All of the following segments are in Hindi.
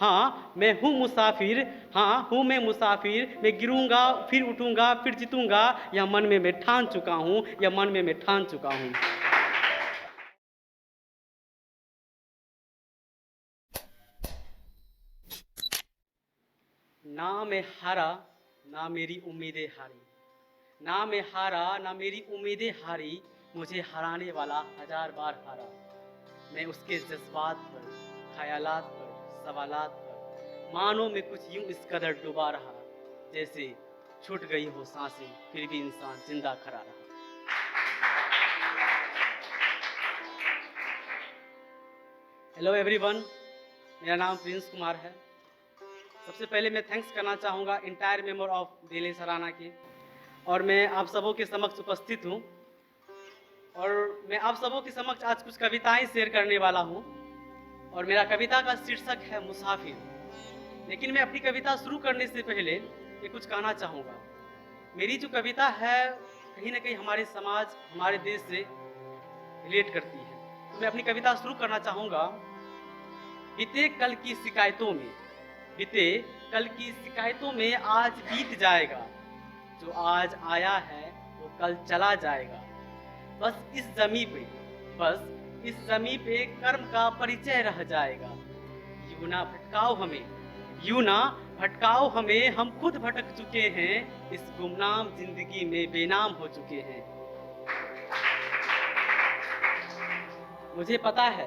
हाँ मैं हूँ मुसाफिर, हाँ हूँ मैं मुसाफिर, मैं गिरूंगा फिर उठूंगा फिर जीतूंगा, यह मन में मैं ठान चुका हूँ, यह मन में मैं ठान चुका हूँ। ना मैं हारा ना मेरी उम्मीदें हारी, ना मैं हारा ना मेरी उम्मीदें हारी, मुझे हराने वाला हजार बार हारा। मैं उसके जज्बात पर, ख्यालात पर, सवालात पर मानो मैं कुछ यूं इस कदर डूबा रहा, जैसे छूट गई हो सांसें फिर भी इंसान जिंदा खड़ा रहा। हेलो एवरीवन, मेरा नाम प्रिंस कुमार है। सबसे पहले मैं थैंक्स करना चाहूँगा entire member of Delhi Sarana के, और मैं आप सबों के समक्ष उपस्थित हूँ और मैं आप सबों के समक्ष आज कुछ कविताएं शेयर करने वाला हूँ और मेरा कविता का शीर्षक है मुसाफिर। लेकिन मैं अपनी कविता शुरू करने से पहले ये कुछ कहना चाहूँगा। मेरी जो कविता है कहीं ना कहीं हमारे समाज, हमारे देश से रिलेट करती है, तो मैं अपनी कविता शुरू करना चाहूँगा। बीते कल की शिकायतों में, बीते कल की शिकायतों में आज बीत जाएगा, जो आज आया है वो कल चला जाएगा। बस इस जमी पे, बस इस जमी पे कर्म का परिचय रह जाएगा। यूं ना भटकाओ हमें, यूं ना भटकाओ हमें, हम खुद भटक चुके हैं, इस गुमनाम जिंदगी में बेनाम हो चुके हैं। मुझे पता है,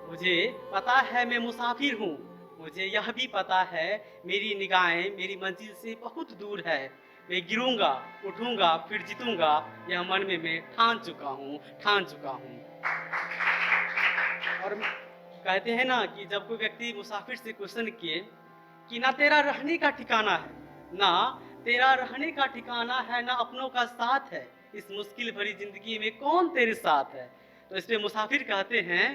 मुझे पता है मैं मुसाफिर हूँ, मुझे यह भी पता है मेरी निगाहें मेरी मंजिल से बहुत दूर है। मैं गिरूंगा उठूंगा फिर जीतूंगा, यह मन में मैं ठान चुका हूँ, ठान चुका हूँ। और कहते हैं ना कि जब कोई व्यक्ति मुसाफिर से क्वेश्चन किए कि ना तेरा रहने का ठिकाना है, ना तेरा रहने का ठिकाना है, ना अपनों का साथ है, इस मुश्किल भरी जिंदगी में कौन तेरे साथ है, तो इसमें मुसाफिर कहते हैं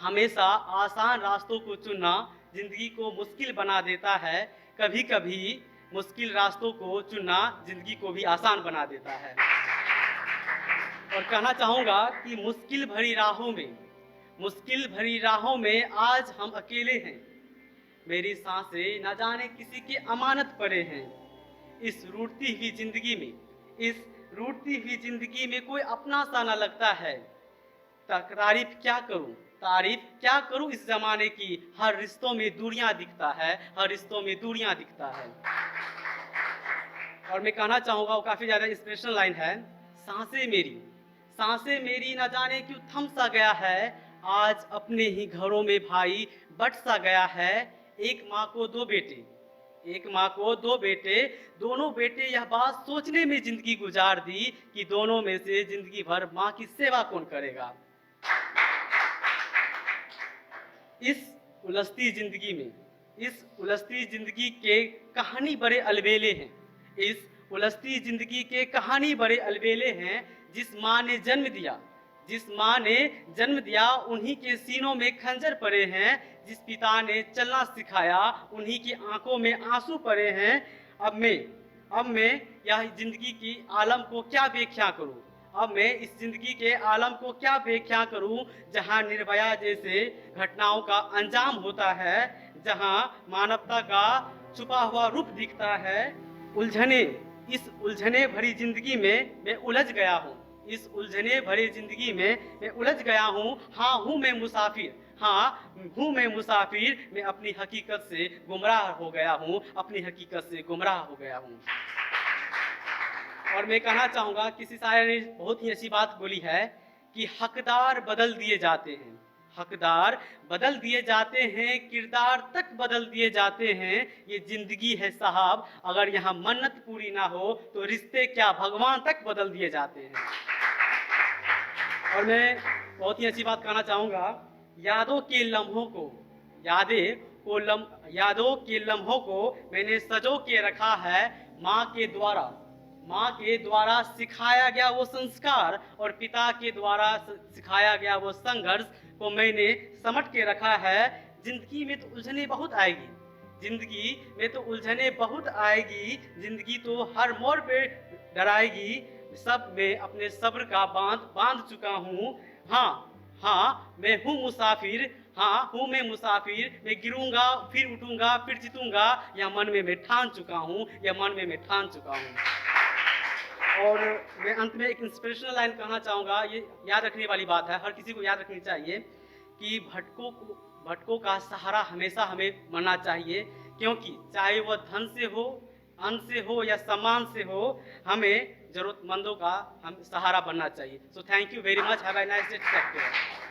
हमेशा आसान रास्तों को चुनना जिंदगी को मुश्किल बना देता है, कभी कभी मुश्किल रास्तों को चुनना जिंदगी को भी आसान बना देता है। और कहना चाहूँगा कि मुश्किल भरी राहों में, मुश्किल भरी राहों में आज हम अकेले हैं। मेरी सांसें न जाने किसी की अमानत पड़े हैं। इस रूठती हुई जिंदगी में, इस रूठती हुई जिंदगी में कोई अपना सा न लगता है। तारीफ क्या करूं, तारीफ क्या करूं इस जमाने की, हर रिश्तों में दूरियां दिखता है, हर रिश्तों में दूरियां दिखता है। और मैं कहना चाहूँगा, वो काफ़ी ज़्यादा इंस्पिरेशनल लाइन है। सांसें मेरी, सांसें मेरी न जाने क्यों थम सा गया है, आज अपने ही घरों में भाई बट सा गया है। एक माँ को दो बेटे, एक माँ को दो बेटे, दोनों बेटे यह बात सोचने में जिंदगी गुजार दी कि दोनों में से जिंदगी भर माँ की सेवा कौन करेगा। इस उलझती जिंदगी में, इस उलझती जिंदगी के कहानी बड़े अलबेले हैं, इस उलझती जिंदगी के कहानी बड़े अलबेले हैं। जिस माँ ने जन्म दिया, जिस माँ ने जन्म दिया, उन्हीं के सीनों में खंजर पड़े हैं। जिस पिता ने चलना सिखाया, उन्हीं की आंखों में आंसू पड़े हैं। अब मैं यह जिंदगी की आलम को क्या व्याख्या करूं, अब मैं इस जिंदगी के आलम को क्या व्याख्या करूं, जहां निर्भया जैसे घटनाओं का अंजाम होता है, जहां मानवता का छुपा हुआ रूप दिखता है। उलझने, इस उलझने भरी जिंदगी में मैं उलझ गया हूँ, इस उलझने भरी जिंदगी में मैं उलझ गया हूँ। हाँ हूँ मैं मुसाफिर, हाँ हूँ मैं मुसाफिर, मैं अपनी हकीकत से गुमराह हो गया हूँ, अपनी हकीकत से गुमराह हो गया हूँ। और मैं कहना चाहूँगा, किसी शायर ने बहुत ही अच्छी बात बोली है कि हकदार बदल दिए जाते हैं, हकदार बदल दिए जाते हैं, किरदार तक बदल दिए जाते हैं। ये जिंदगी है साहब, अगर यहाँ मन्नत पूरी ना हो तो रिश्ते क्या भगवान तक बदल दिए जाते हैं। और मैं बहुत ही अच्छी बात कहना चाहूँगा, यादों के लम्हों को, यादों के लम्हों को मैंने सजो के रखा है। माँ के द्वारा, माँ के द्वारा सिखाया गया वो संस्कार और पिता के द्वारा सिखाया गया वो संघर्ष को मैंने समट के रखा है। जिंदगी में तो उलझने बहुत आएगी, जिंदगी में तो उलझने बहुत आएगी, जिंदगी तो हर मोड़ पे डराएगी। सब में अपने सब्र का बांध बांध चुका हूँ। हाँ हाँ मैं हूँ मुसाफिर, हाँ हूँ मैं मुसाफिर, मैं गिरूंगा फिर उठूंगा फिर जीतूंगा, यह मन में मैं ठान चुका हूँ, यह मन में मैं ठान चुका हूँ। और मैं अंत में एक इंस्पिरेशनल लाइन कहना चाहूँगा, ये याद रखने वाली बात है, हर किसी को याद रखनी चाहिए कि भटकों का सहारा हमेशा हमें बनना चाहिए, क्योंकि चाहे वह धन से हो, अन्न से हो या सम्मान से हो, हमें जरूरतमंदों का हम सहारा बनना चाहिए। So thank you very much, have a nice day, take care.